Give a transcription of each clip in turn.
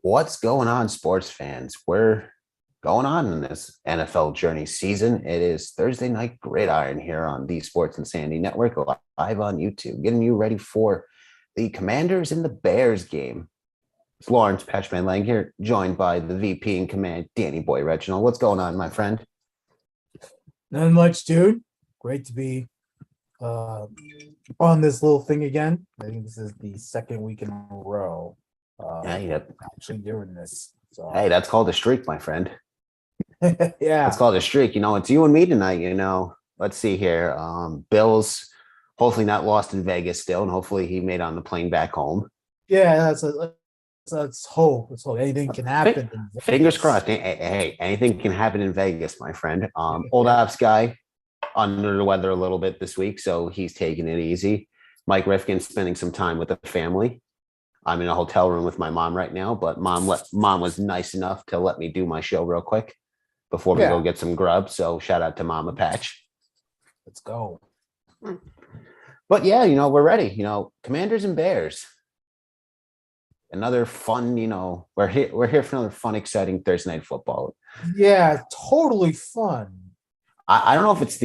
What's going on, sports fans? We're going on in this NFL journey season. It is Thursday night gridiron here on the Sports Insanity Network, live on YouTube, getting you ready for the Commanders and the Bears game. It's Lawrence Patchman Lang here, joined by the VP in command, Danny Boy Reginald. What's going on, my friend? Not much, dude. Great to be on this little thing again. I think this is the second week in a row. Yeah. Actually doing this. So Hey, that's called a streak, my friend. yeah. That's called a streak. It's you and me tonight. Let's see here. Bills, hopefully not lost in Vegas still, and hopefully he made on the plane back home. Yeah, let's hope. Let's hope anything can happen. Fingers crossed. Hey, anything can happen in Vegas, my friend. Old ops guy under the weather a little bit this week, so he's taking it easy. Mike Rifkin spending some time with the family. I'm in a hotel room with my mom right now, but mom was nice enough to let me do my show real quick before we go get some grub. So shout out to Mama Patch. Let's go. But yeah, we're ready. Commanders and Bears. Another fun, we're here for another fun, exciting Thursday night football. Yeah, totally fun. I don't know if it's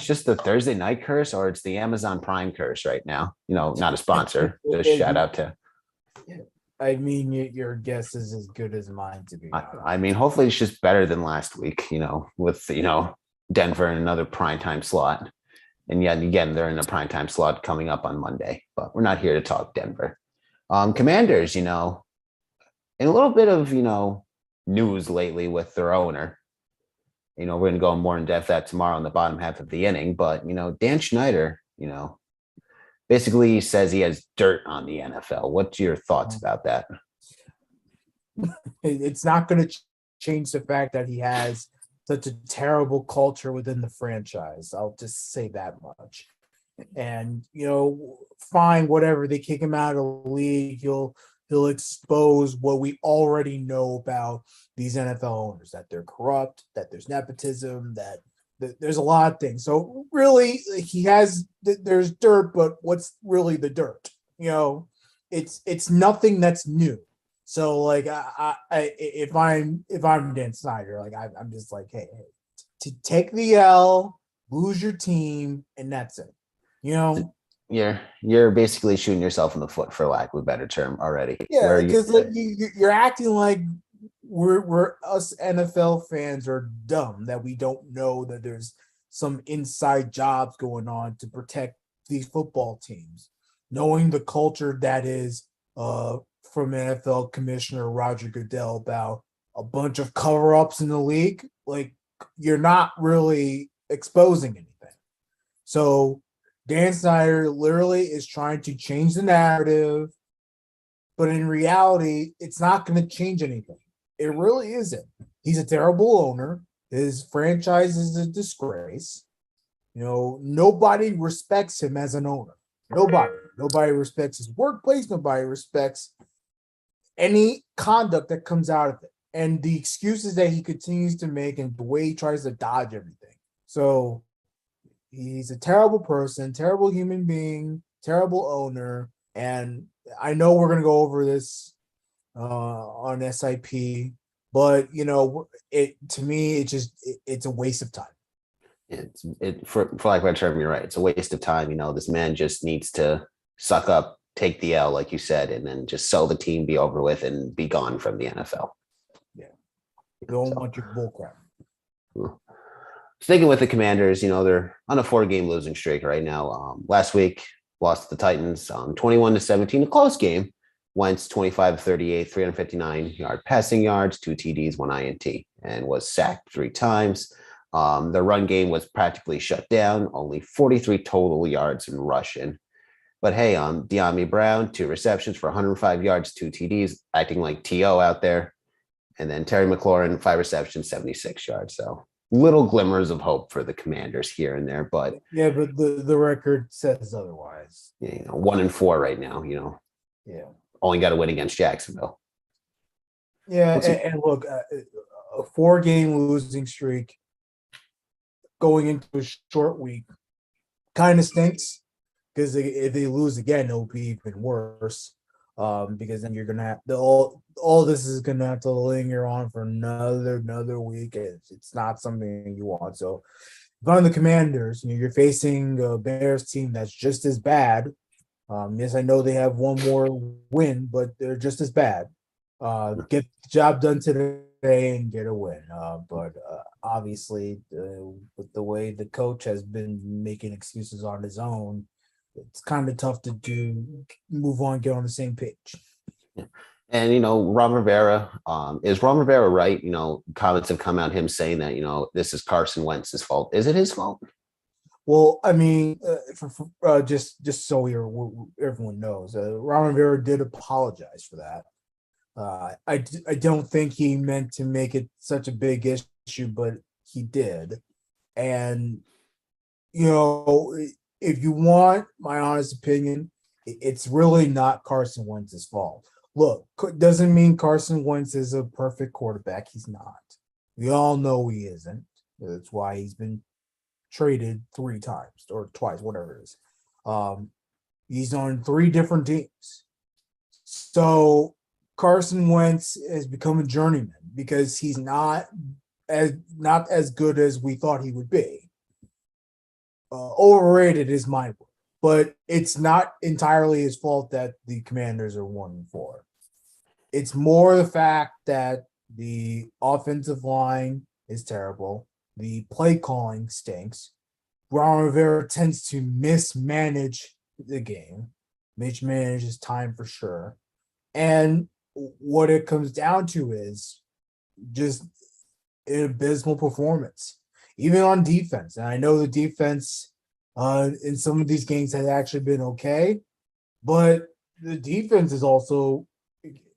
just the Thursday night curse or it's the Amazon Prime curse right now. Not a sponsor. Just shout out to. I mean, your guess is as good as mine, to be honest. I mean, hopefully it's just better than last week, with, Denver in another primetime slot. And yet again, they're in a primetime slot coming up on Monday, but we're not here to talk Denver. Commanders, in a little bit of, news lately with their owner. We're going to go more in depth that tomorrow in the bottom half of the inning. But, Dan Schneider, basically says he has dirt on the NFL. What's your thoughts about that? It's not going to change the fact that he has such a terrible culture within the franchise. I'll just say that much. And, fine, whatever. They kick him out of the league. He'll expose what we already know about these NFL owners, that they're corrupt, that there's nepotism, that there's a lot of things. So really, there's dirt, but what's really the dirt? It's nothing that's new. So like, if I'm Dan Snyder, like I'm just like, hey, to take the L, lose your team, and that's it. You're basically shooting yourself in the foot, for lack of a better term, already. Yeah, because like you're acting like we're us NFL fans are dumb that we don't know that there's some inside jobs going on to protect these football teams, knowing the culture that is from NFL Commissioner Roger Goodell about a bunch of cover-ups in the league. Like, you're not really exposing anything. So Dan Snyder literally is trying to change the narrative, but in reality, it's not going to change anything. It really isn't. He's a terrible owner. His franchise is a disgrace. Nobody respects him as an owner. Nobody respects his workplace. Nobody respects any conduct that comes out of it. And the excuses that he continues to make and the way he tries to dodge everything. So he's a terrible person, terrible human being, terrible owner. And I know we're going to go over this on SIP, but to me, it's a waste of time. For lack of a better term, you're right. It's a waste of time. This man just needs to suck up, take the L, like you said, and then just sell the team, be over with, and be gone from the NFL. Yeah, you don't want your bullcrap. Sticking with the Commanders, they're on a 4-game losing streak right now. Last week, lost to the Titans 21-17, a close game. Wentz 25-38, 359 yard passing yards, 2 TDs, 1 INT, and was sacked 3 times. The run game was practically shut down, only 43 total yards in rushing. But hey, De'Ami Brown, 2 receptions for 105 yards, 2 TDs, acting like T.O. out there. And then Terry McLaurin, 5 receptions, 76 yards. So little glimmers of hope for the Commanders here and there. But yeah, but the record says otherwise. 1-4 right now, Yeah. Only got to win against Jacksonville. Yeah, and look, a 4-game losing streak going into a short week kind of stinks because if they lose again, it'll be even worse. Because then you're gonna have all this is gonna have to linger on for another week. It's not something you want. So, if on the Commanders, you're facing a Bears team that's just as bad. Yes, I know they have one more win, but they're just as bad. Get the job done today and get a win. But obviously, with the way the coach has been making excuses on his own, it's kind of tough to move on, get on the same page. Yeah. And Ron Rivera, is Ron Rivera right? Comments have come out him saying that this is Carson Wentz's fault. Is it his fault? Well, I mean, just so everyone knows, Ron Rivera did apologize for that. I don't think he meant to make it such a big issue, but he did. And if you want my honest opinion, it's really not Carson Wentz's fault. Look, doesn't mean Carson Wentz is a perfect quarterback. He's not. We all know he isn't. That's why he's been traded 3 times or twice, whatever it is. He's on 3 different teams. So Carson Wentz has become a journeyman because he's not as good as we thought he would be. Overrated is my word, but it's not entirely his fault that the Commanders are 1-4. It's more the fact that the offensive line is terrible. The play calling stinks. Ron Rivera tends to mismanage the game, mismanage his time for sure. And what it comes down to is just an abysmal performance, even on defense. And I know the defense in some of these games has actually been okay, but the defense is also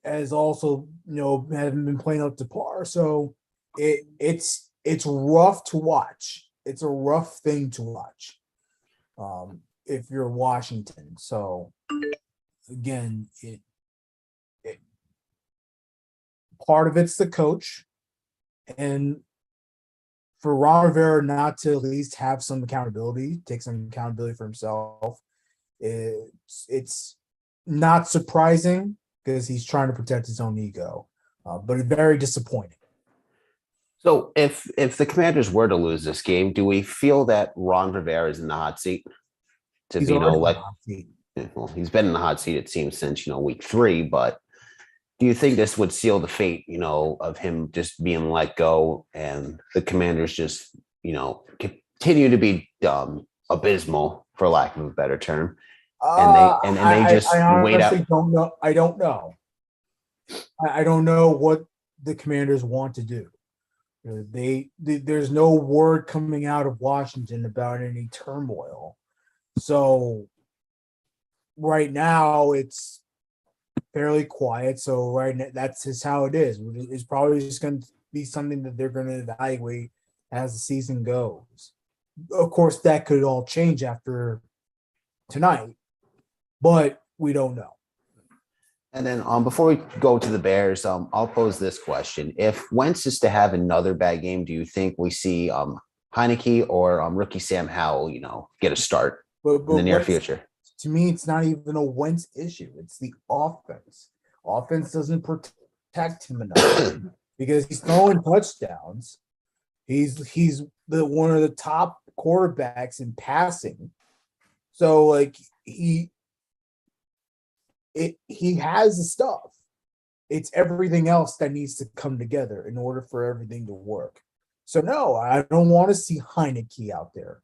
haven't been playing up to par. So it's rough to watch. It's a rough thing to watch if you're Washington. So again, it part of it's the coach, and for Ron Rivera not to at least have some accountability, take some accountability for himself, it's not surprising because he's trying to protect his own ego, but it's very disappointing. So if the Commanders were to lose this game, do we feel that Ron Rivera is in the hot seat? He's already in the hot seat. Well, he's been in the hot seat, it seems, since week 3, but do you think this would seal the fate, of him just being let go and the Commanders just, continue to be abysmal, for lack of a better term, and they just wait out? Don't know. I don't know. I don't know what the Commanders want to do. There's no word coming out of Washington about any turmoil. So right now it's fairly quiet. So right now, that's just how it is. It's probably just going to be something that they're going to evaluate as the season goes. Of course, that could all change after tonight, but we don't know. And then before we go to the Bears, I'll pose this question. If Wentz is to have another bad game, do you think we see Heineke or rookie Sam Howell, get a start in the near future? To me, it's not even a Wentz issue. It's the offense. Offense doesn't protect him enough because he's throwing touchdowns. He's one of the top quarterbacks in passing. So he has the stuff. It's everything else that needs to come together in order for everything to work. So no, I don't want to see Heineke out there.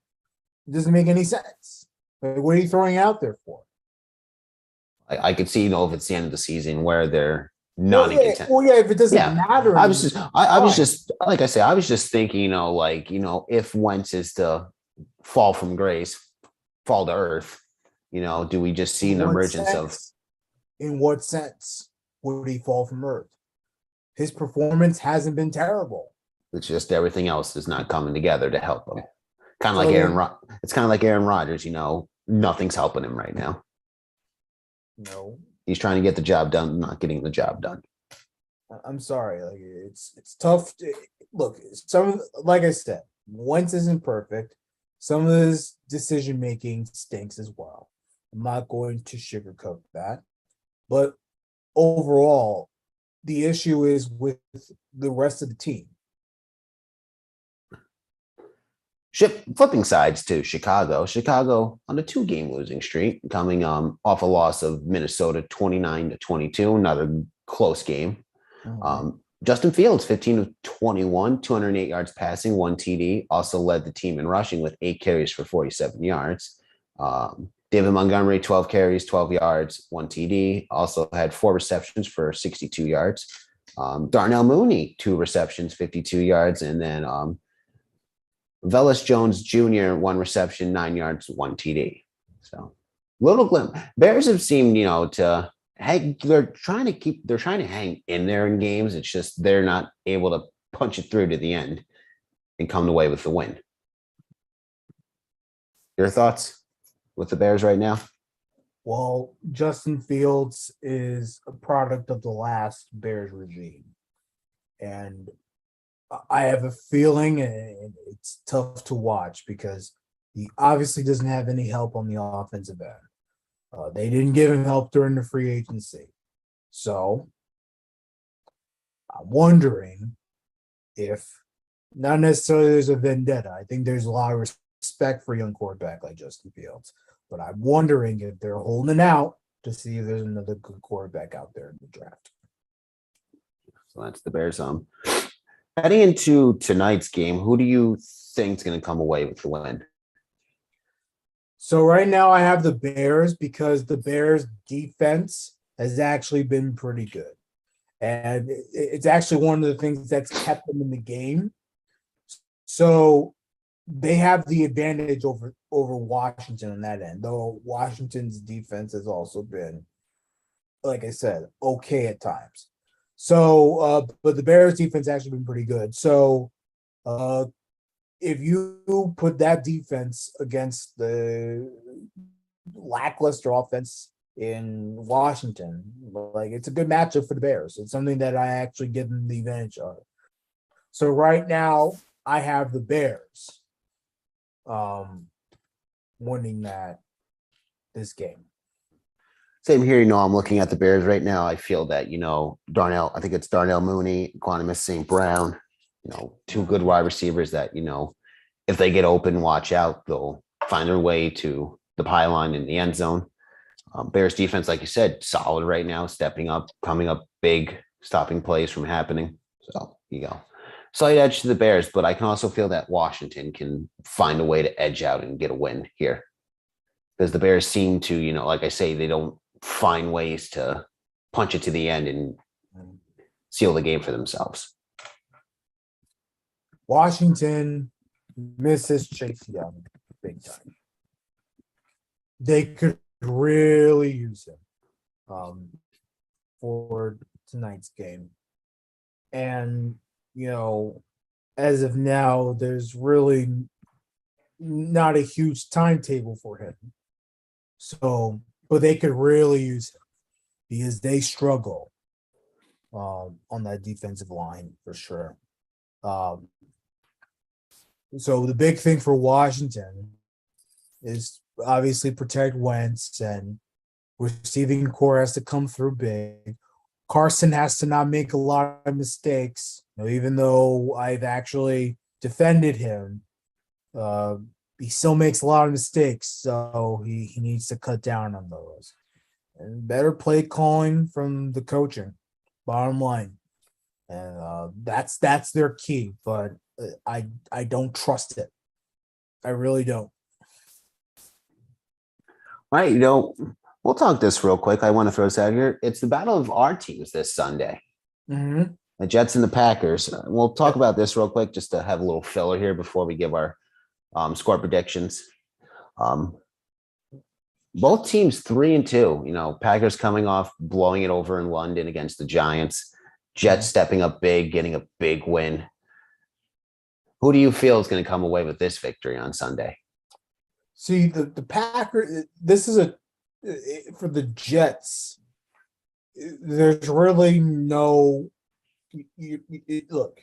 It doesn't make any sense. What are you throwing out there for? I could see, if it's the end of the season where they're not in contention. Well, yeah, if it doesn't matter. I was just like I say, I was just thinking, if Wentz is to fall from grace, fall to earth, do we just see an emergence of? In what sense would he fall from earth? His performance hasn't been terrible. It's just everything else is not coming together to help him. Kind of like it's kind of like Aaron Rodgers, nothing's helping him right now. No. He's trying to get the job done, not getting the job done. I'm sorry. It's tough to look. Like I said, Wentz isn't perfect. Some of his decision making stinks as well. I'm not going to sugarcoat that. But overall, the issue is with the rest of the team. Flipping sides to Chicago. Chicago on a 2-game losing streak, coming off a loss of Minnesota 29-22, another close game. Justin Fields, 15-21, 208 yards passing, 1 TD. Also led the team in rushing with 8 carries for 47 yards. David Montgomery, 12 carries, 12 yards, 1 TD. Also had 4 receptions for 62 yards. Darnell Mooney, 2 receptions, 52 yards. And then Velus Jones Jr., 1 reception, 9 yards, 1 TD. So little glimpse. Bears have seemed, to hey, they're trying to hang in there in games. It's just they're not able to punch it through to the end and come away with the win. Your thoughts with the Bears right now? Well, Justin Fields is a product of the last Bears regime. And I have a feeling, and it's tough to watch because he obviously doesn't have any help on the offensive end. They didn't give him help during the free agency. So I'm wondering if, not necessarily there's a vendetta. I think there's a lot of respect for a young quarterback like Justin Fields. But I'm wondering if they're holding out to see if there's another good quarterback out there in the draft. So that's the Bears. Heading into tonight's game, who do you think is going to come away with the win? So right now I have the Bears because the Bears defense has actually been pretty good. And it's actually one of the things that's kept them in the game. So they have the advantage over Washington on that end, though Washington's defense has also been, like I said, okay at times. So, but the Bears defense actually been pretty good. So, if you put that defense against the lackluster offense in Washington, like it's a good matchup for the Bears. It's something that I actually give them the advantage of. So right now, I have the Bears winning this game. Same here. I'm looking at the Bears right now. I feel that, I think it's Darnell Mooney, Quantimus St. Brown, 2 good wide receivers that, if they get open, watch out, they'll find their way to the pylon in the end zone. Bears defense, like you said, solid right now, stepping up, coming up big, stopping plays from happening. So you go. Slight edge to the Bears, but I can also feel that Washington can find a way to edge out and get a win here. Because the Bears seem to, like I say, they don't find ways to punch it to the end and seal the game for themselves. Washington misses Chase Young big time. They could really use him for tonight's game. And, as of now, there's really not a huge timetable for him. So, but they could really use him because they struggle on that defensive line for sure. So the big thing for Washington is obviously protect Wentz, and receiving core has to come through big. Carson has to not make a lot of mistakes. Even though I've actually defended him, he still makes a lot of mistakes, so he needs to cut down on those. And better play calling from the coaching, bottom line. And that's their key, but I don't trust it. I really don't. All right, we'll talk this real quick. I want to throw this out here. It's the battle of our teams this Sunday. Mm-hmm. The Jets and the Packers. We'll talk about this real quick just to have a little filler here before we give our score predictions. Both teams 3-2. Packers coming off blowing it over in London against the Giants. Jets stepping up big, getting a big win. Who do you feel is going to come away with this victory on Sunday? See, the Packers, this is for the Jets, there's really no, look,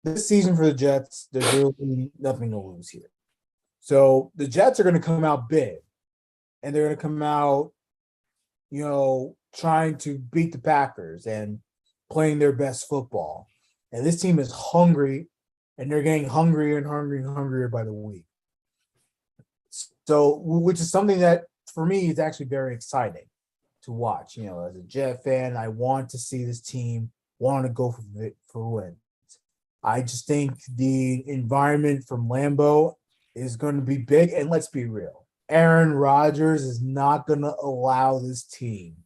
this season for the Jets, there's really nothing to lose here. So the Jets are going to come out big, and they're going to come out trying to beat the Packers and playing their best football. And this team is hungry, and they're getting hungrier and hungrier and hungrier by the week. So, which is something that for me is actually very exciting to watch. As a Jet fan, I want to see this team want to go for wins. I just think the environment from Lambeau is going to be big, and let's be real. Aaron Rodgers is not going to allow this team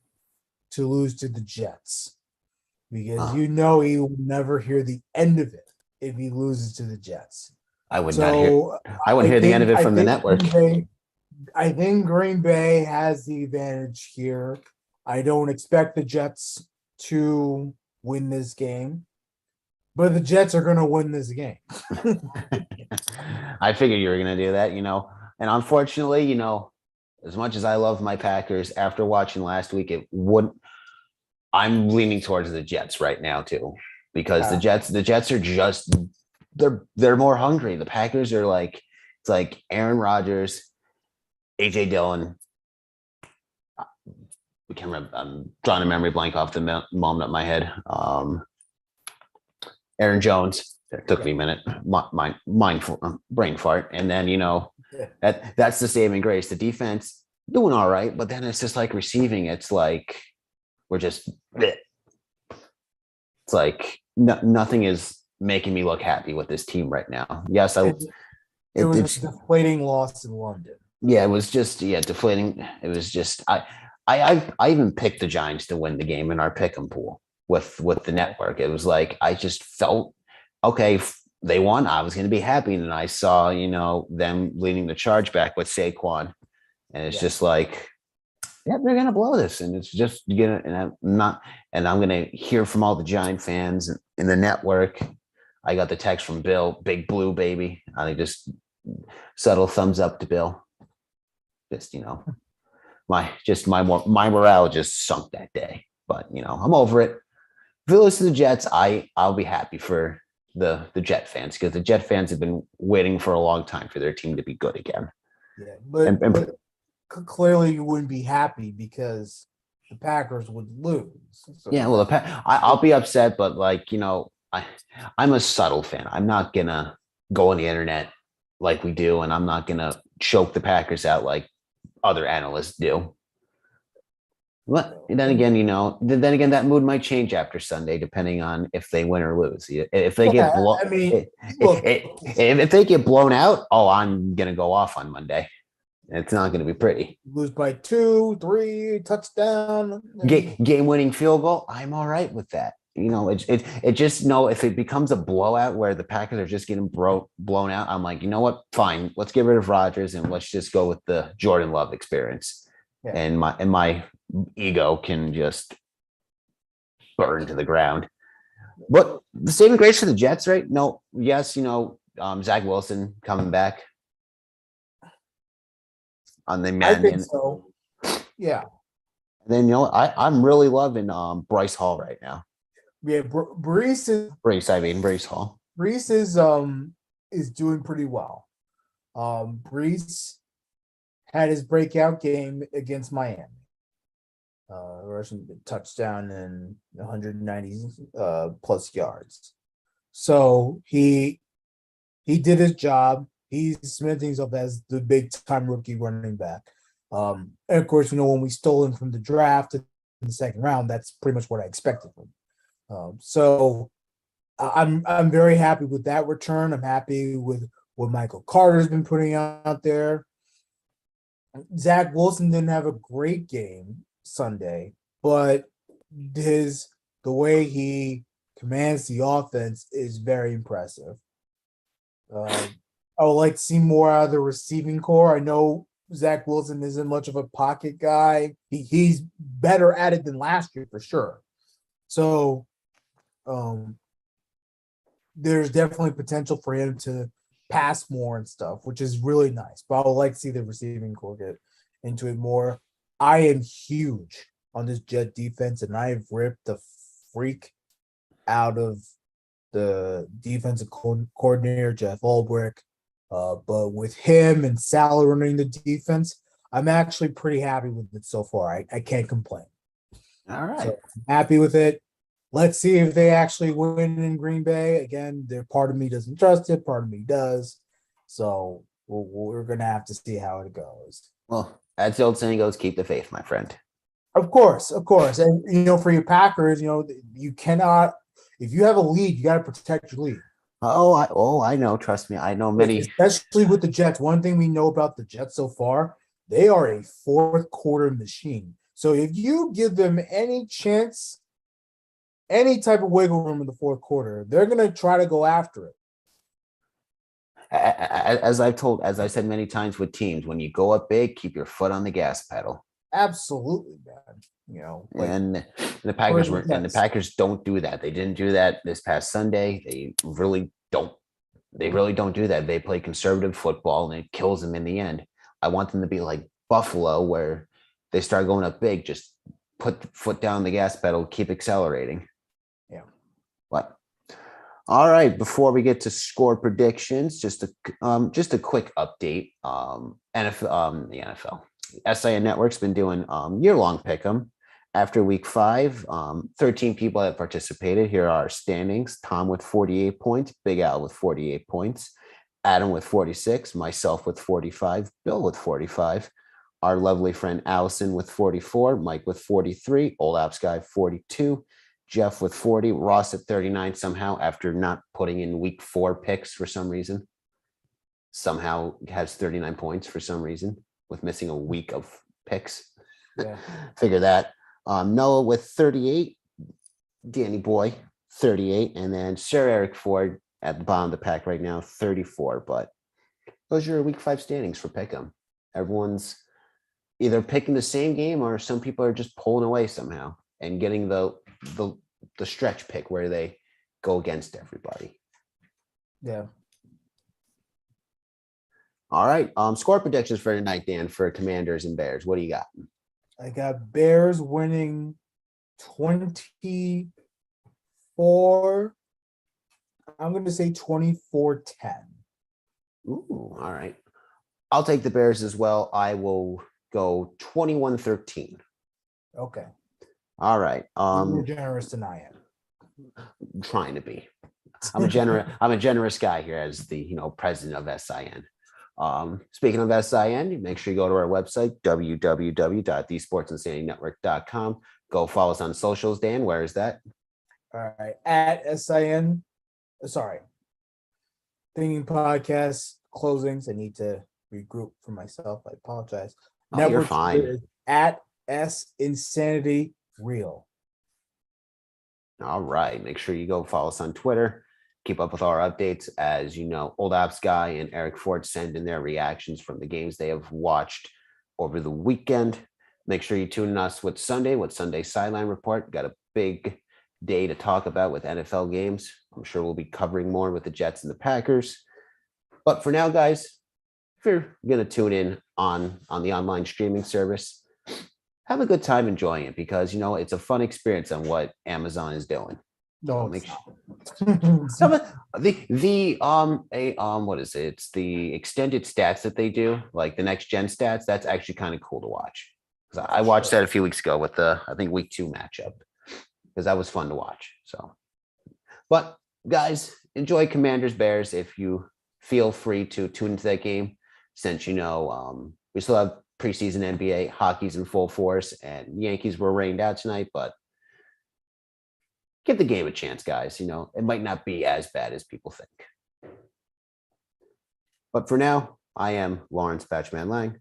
to lose to the Jets because he will never hear the end of it if he loses to the Jets. I would not hear. I wouldn't hear the end of it from the network. I think Green Bay has the advantage here. I don't expect the Jets to win this game, but the Jets are going to win this game. I figured you were going to do that, and unfortunately, as much as I love my Packers, after watching last week, I'm leaning towards the Jets right now too, because the Jets are just they're more hungry. The Packers are it's like Aaron Rodgers, AJ Dillon. We can't remember. I'm drawing a memory blank off the moment of my head. Aaron Jones. It took me a minute. Brain fart. And then that's the saving grace. The defense doing all right, but then it's just like receiving. It's like we're just. It's like nothing is making me look happy with this team right now. Yes, it was a deflating loss in London. Yeah, it was just deflating. It was just I even picked the Giants to win the game in our pick'em pool with the network. It was like I just felt okay. If they won, I was going to be happy, and then I saw them leading the charge back with Saquon, and it's just like, yeah, they're going to blow this, and it's just and I'm going to hear from all the Giant fans in the network. I got the text from Bill, Big Blue baby. I just subtle thumbs up to Bill. Just my morale just sunk that day. But I'm over it. If it loses to the Jets, I'll be happy for the Jet fans, because the Jet fans have been waiting for a long time for their team to be good again. Yeah, but clearly you wouldn't be happy because the Packers would lose. So yeah, well, I'll be upset, but I'm a subtle fan. I'm not gonna go on the internet like we do, and I'm not gonna choke the Packers out like other analysts do. But then again, that mood might change after Sunday, depending on if they win or lose. If they get blown, if they get blown out, I'm gonna go off on Monday. It's not going to be pretty. Lose by 2, 3, touchdown, game-winning field goal. I'm all right with that. It just if it becomes a blowout where the Packers are just getting blown out, I'm like, you know what? Fine, let's get rid of Rodgers and let's just go with the Jordan Love experience. Yeah. And my ego can just burn to the ground. But the saving grace for the Jets, right? No, yes, Zach Wilson coming back on the man. I think so. Yeah. And then I'm really loving Bryce Hall right now. Yeah, Breece Hall. Breece is doing pretty well. Breece had his breakout game against Miami. Rushing touchdown and 190 plus yards. So he did his job. He's cementing himself as the big time rookie running back. And of course, when we stole him from the draft in the second round, that's pretty much what I expected from him. So I'm very happy with that return. I'm happy with what Michael Carter's been putting out there. Zach Wilson didn't have a great game Sunday, but the way he commands the offense is very impressive. I would like to see more out of the receiving core. I know Zach Wilson isn't much of a pocket guy. He's better at it than last year for sure. So there's definitely potential for him to pass more and stuff, which is really nice. But I would like to see the receiving core get into it more. I am huge on this Jet defense, and I've ripped the freak out of the defensive coordinator, Jeff Ulbrich. But with him and Sal running the defense, I'm actually pretty happy with it so far. I can't complain. All right. So I'm happy with it. Let's see if they actually win in Green Bay. Again, there part of me doesn't trust it, part of me does. So we're gonna have to see how it goes. Well, as the old saying goes, keep the faith, my friend. Of course, and for your Packers, you cannot. If you have a lead, you got to protect your lead. I know. Trust me, I know many. Especially with the Jets. One thing we know about the Jets so far, they are a fourth quarter machine. So if you give them any chance, any type of wiggle room in the fourth quarter, they're going to try to go after it. As I said many times with teams, when you go up big, keep your foot on the gas pedal. Absolutely, man. And the Packers don't do that. They didn't do that this past Sunday. They really don't do that. They play conservative football and it kills them in the end. I want them to be like Buffalo, where they start going up big, just put the foot down the gas pedal, keep accelerating. Yeah. But all right, before we get to score predictions, just a quick update. The NFL. SIN Network's been doing year-long pick'em. After week 5, 13 people have participated. Here are our standings. Tom with 48 points, Big Al with 48 points, Adam with 46, myself with 45, Bill with 45, our lovely friend Allison with 44, Mike with 43, Old Apps Guy 42, Jeff with 40, Ross at 39 somehow after not putting in week 4 picks for some reason. Somehow has 39 points for some reason with missing a week of picks. Yeah. Figure that. Noah with 38, Danny Boy 38, and then Sir Eric Ford at the bottom of the pack right now 34. But those are your week 5 standings for Pick'em. Everyone's either picking the same game or some people are just pulling away somehow and getting the stretch pick where they go against everybody. Yeah. All right. Score predictions for tonight, Dan, for Commanders and Bears. What do you got? I got Bears winning 24. I'm going to say 24-10. Ooh, all right. I'll take the Bears as well. I will go 21-13. Okay. All right. You're more generous than I am. I'm trying to be. I'm a generous guy here as the president of SIN. Speaking of SIN, make sure you go to our website, www.thesportsinsanitynetwork.com. Go follow us on socials. Dan, where is that? All right. At SIN, Thinking Podcast closings. I need to regroup for myself. I apologize. Oh, you're fine. At S Insanity Real. All right. Make sure you go follow us on Twitter. Keep up with our updates. As you know, Old Apps Guy and Eric Ford send in their reactions from the games they have watched over the weekend. Make sure you tune in us with Sunday Sideline Report. Got a big day to talk about with NFL games. I'm sure we'll be covering more with the Jets and the Packers. But for now, guys, if you're going to tune in on the online streaming service, have a good time enjoying it because, it's a fun experience on what Amazon is doing. No, some of what is it? It's the extended stats that they do, like the next gen stats. That's actually kind of cool to watch. Because I watched that a few weeks ago with the week 2 matchup because that was fun to watch. So, but guys, enjoy Commanders Bears if you feel free to tune into that game. Since we still have preseason NBA, hockey's in full force, and Yankees were rained out tonight, but give the game a chance, guys. It might not be as bad as people think. But for now, I am Lawrence Batchman Lang.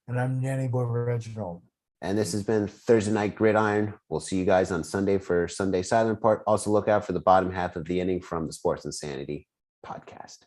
And I'm Yanni Boy Reginald. And this has been Thursday Night Gridiron. We'll see you guys on Sunday for Sunday Silent Part. Also look out for the bottom half of the inning from the Sports Insanity podcast.